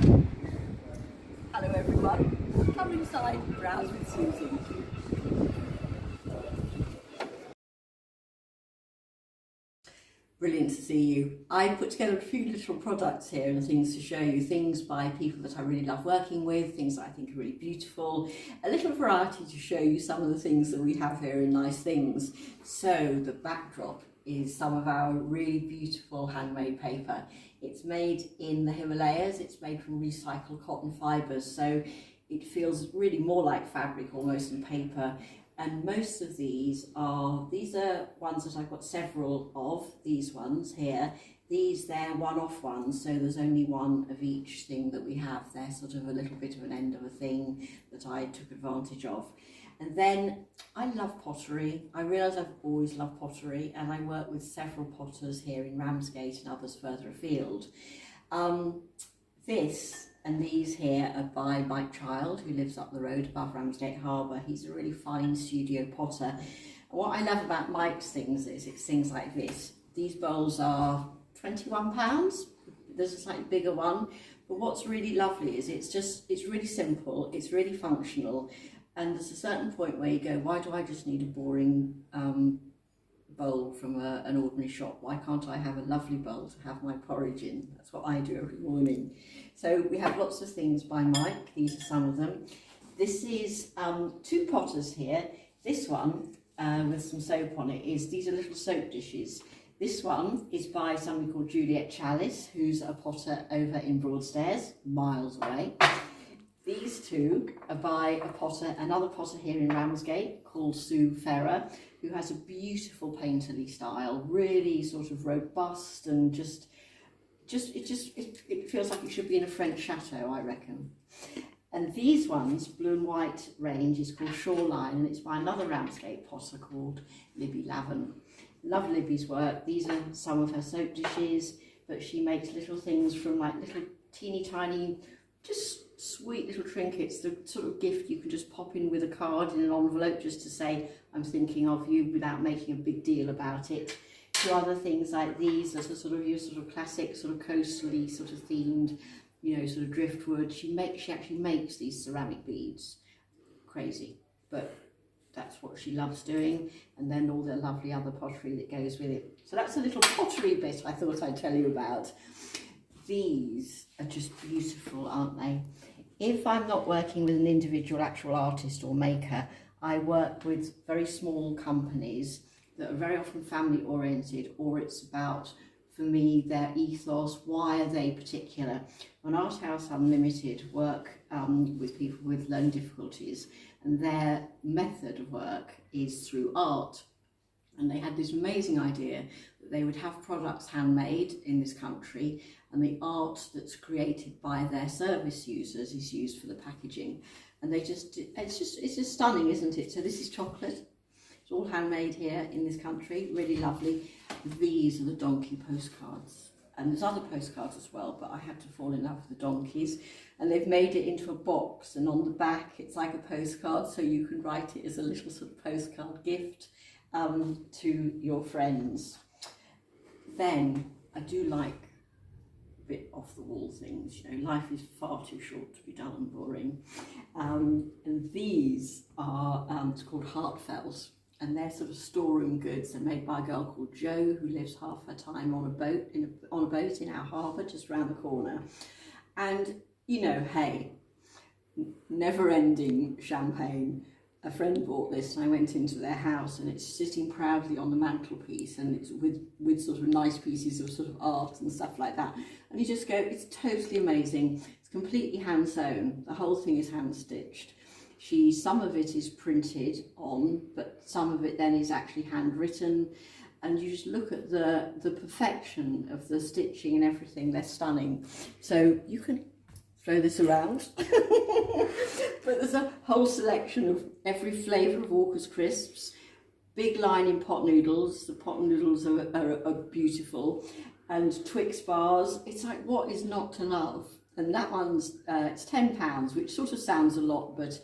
Hello everyone, come inside and browse with Suzy. Brilliant to see you. I put together a few little products here and things to show you, things by people that I really love working with, things that I think are really beautiful, a little variety to show you some of the things that we have here in Nice Things. So the backdrop is some of our really beautiful handmade paper. It's made in the Himalayas, it's made from recycled cotton fibres, so it feels really more like fabric almost than paper. And most of these are ones that I've got several of, these ones here. They're one-off ones, so there's only one of each thing that we have. They're sort of a little bit of an end of a thing that I took advantage of. And then I love pottery. I realise I've always loved pottery, and I work with several potters here in Ramsgate and others further afield. This and these here are by Mike Child, who lives up the road above Ramsgate Harbour. He's a really fine studio potter. And what I love about Mike's things is it's things like this. These bowls are £21. There's a slightly bigger one. But what's really lovely is it's really simple, it's really functional. And there's a certain point where you go, why do I just need a boring bowl from an ordinary shop? Why can't I have a lovely bowl to have my porridge in? That's what I do every morning. So we have lots of things by Mike. These are some of them. This is two potters here. This one with some soap on it these are little soap dishes. This one is by somebody called Juliet Chalice, who's a potter over in Broadstairs, miles away. These two are by another potter here in Ramsgate called Suzy Feb, who has a beautiful painterly style, really sort of robust, and it feels like it should be in a French chateau, I reckon. And these ones, blue and white range, is called Shoreline, and it's by another Ramsgate potter called Libby Lavin. Love Libby's work. These are some of her soap dishes, but she makes little things from like little teeny tiny, just sweet little trinkets, the sort of gift you can just pop in with a card in an envelope just to say, I'm thinking of you, without making a big deal about it. To other things like these that are sort of your sort of classic, sort of coastally, sort of themed, you know, sort of driftwood. She actually makes these ceramic beads. Crazy, but that's what she loves doing. And then all the lovely other pottery that goes with it. So that's a little pottery bit I thought I'd tell you about. These are just beautiful, aren't they? If I'm not working with an individual actual artist or maker, I work with very small companies that are very often family oriented, or it's about, for me, their ethos. Why are they particular? On Art House Unlimited work with people with learning difficulties, and their method of work is through art. And they had this amazing idea that they would have products handmade in this country, and the art that's created by their service users is used for the packaging. And it's just stunning, isn't it? So this is chocolate. It's all handmade here in this country, really lovely. These are the donkey postcards. And there's other postcards as well, but I had to fall in love with the donkeys. And they've made it into a box, and on the back it's like a postcard, so you can write it as a little sort of postcard gift to your friends. Then I do like a bit off the wall things, you know, life is far too short to be dull and boring. And these are, it's called Heartfelt, and they're sort of storeroom goods. They're made by a girl called Jo, who lives half her time on a boat in our harbour just round the corner. And you know, hey, never-ending champagne. A friend bought this, and I went into their house, and it's sitting proudly on the mantelpiece, and it's with sort of nice pieces of sort of art and stuff like that. And you just go, it's totally amazing. It's completely hand sewn. The whole thing is hand stitched. Some of it is printed on, but some of it then is actually handwritten. And you just look at the perfection of the stitching and everything. They're stunning. So you can throw this around. But there's a whole selection of every flavour of Walker's crisps, big line in pot noodles. The pot noodles are beautiful, and Twix bars. It's like, what is not to love? And that one's it's £10, which sort of sounds a lot, but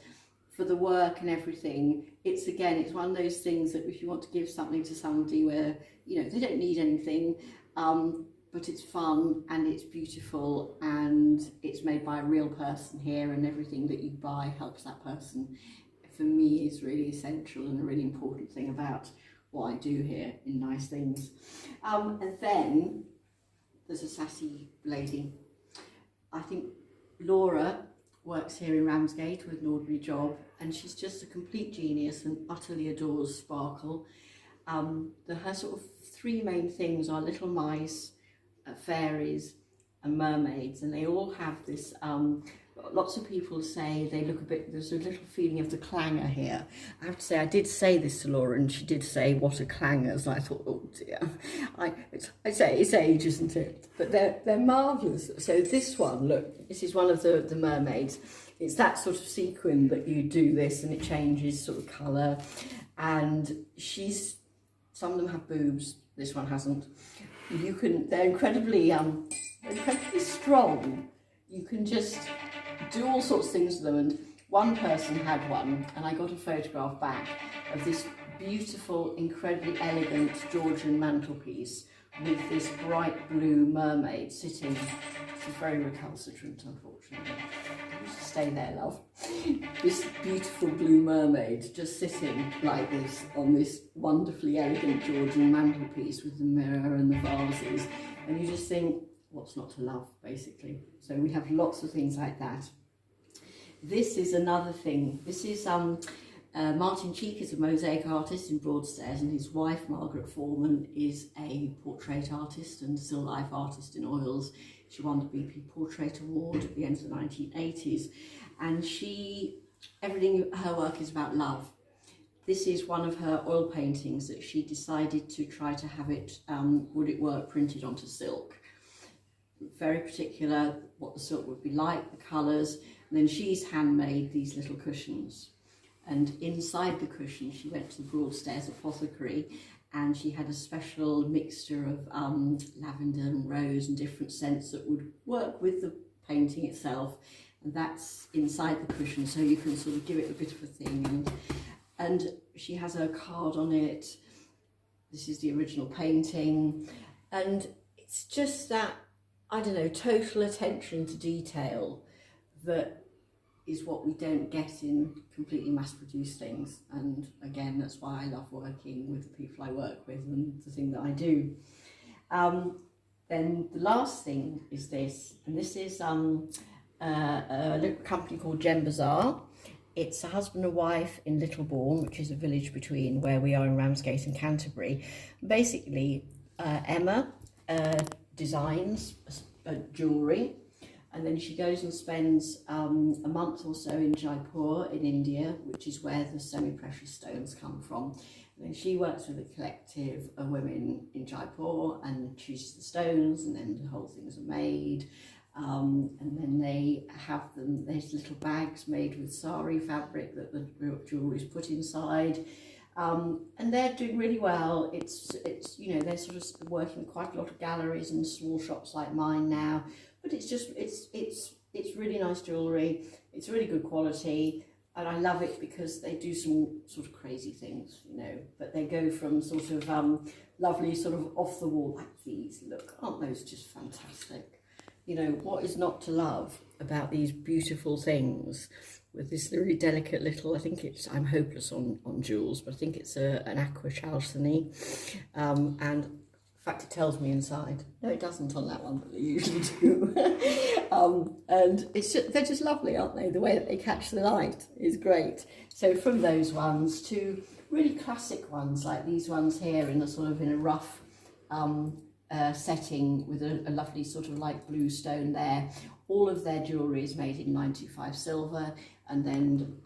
for the work and everything, it's one of those things that if you want to give something to somebody where, you know, they don't need anything, but it's fun and it's beautiful and it's made by a real person here, and everything that you buy helps that person. For me, is really essential and a really important thing about what I do here in Nice Things. And then there's a sassy lady. I think Laura works here in Ramsgate with an ordinary job, and she's just a complete genius and utterly adores sparkle. Her sort of three main things are little mice, fairies and mermaids, and they all have this, lots of people say they look a bit, there's a little feeling of the clangor here. I have to say, I did say this to Laura and she did say, what a clangers, and I thought, oh dear, I say it's age, isn't it? But they're marvellous. So this one, look, this is one of the mermaids. It's that sort of sequin that you do this and it changes sort of colour, and some of them have boobs, this one hasn't. They're incredibly strong. You can just do all sorts of things with them, and one person had one, and I got a photograph back of this beautiful, incredibly elegant Georgian mantelpiece with this bright blue mermaid sitting. She's very recalcitrant, unfortunately. You should stay there, love. This beautiful blue mermaid just sitting like this on this wonderfully elegant Georgian mantelpiece with the mirror and the vases, and you just think, what's not to love, basically. So we have lots of things like that. This is another thing. This is Martin Cheek is a mosaic artist in Broadstairs, and his wife Margaret Foreman is a portrait artist and still life artist in oils. She won the BP Portrait Award at the end of the 1980s, and everything her work is about love. This is one of her oil paintings that she decided to try to have it, would it work, printed onto silk. Very particular what the silk would be like, the colours, and then she's handmade these little cushions. And inside the cushion, she went to the Broadstairs apothecary, and she had a special mixture of lavender and rose and different scents that would work with the painting itself. And that's inside the cushion, so you can sort of give it a bit of a thing. And she has a card on it. This is the original painting. And it's just that, I don't know, total attention to detail that is what we don't get in completely mass-produced things. And again, that's why I love working with the people I work with and the thing that I do. Then the last thing is this, and this is a little company called Gem Bazaar. It's a husband and wife in Littlebourne, which is a village between where we are in Ramsgate and Canterbury. Basically, Emma designs jewellery, and then she goes and spends a month or so in Jaipur in India, which is where the semi-precious stones come from. And then she works with a collective of women in Jaipur and chooses the stones, and then the whole things are made. And then they have there's little bags made with sari fabric that the jewellery is put inside. And they're doing really well. It's you know, they're sort of working with quite a lot of galleries and small shops like mine now. But it's just it's really nice jewellery. It's really good quality, and I love it because they do some sort of crazy things, you know. But they go from sort of lovely sort of off the wall like these. Look, aren't those just fantastic? You know, what is not to love about these beautiful things with this really delicate little, I think it's, I'm hopeless on jewels, but I think it's an aqua chalcedony. And in fact, it tells me inside. No, it doesn't on that one, but they usually do. And they're just lovely, aren't they? The way that they catch the light is great. So from those ones to really classic ones, like these ones here in a sort of in a rough setting with a lovely sort of light blue stone there. All of their jewellery is made in 925 silver, and then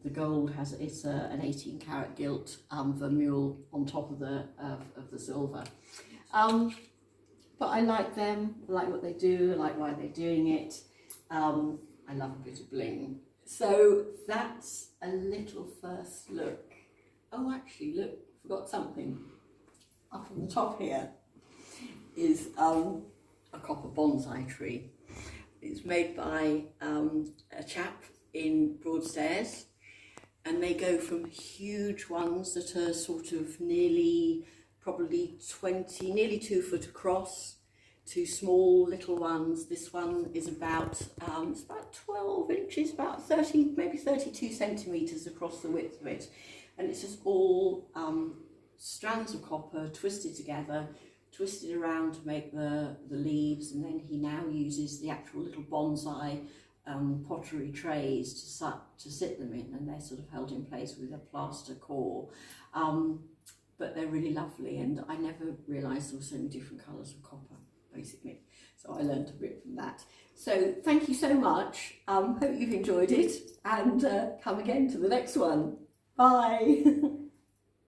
the gold has an 18 karat gilt vermeil on top of the silver. But I like them, I like what they do, I like why they're doing it. I love a bit of bling. So that's a little first look. Oh, actually, look, forgot something. Up on the top here is a copper bonsai tree. It's made by a chap in Broadstairs, and they go from huge ones that are sort of nearly 2 foot across, to small little ones. This one is about, it's about 12 inches, about 30, maybe 32 centimetres across the width of it. And it's just all strands of copper twisted together, twisted around to make the leaves, and then he now uses the actual little bonsai pottery trays to sit them in, and they're sort of held in place with a plaster core. But they're really lovely, and I never realised there were so many different colours of copper, basically. So I learned a bit from that. So thank you so much. Hope you've enjoyed it, and come again to the next one. Bye.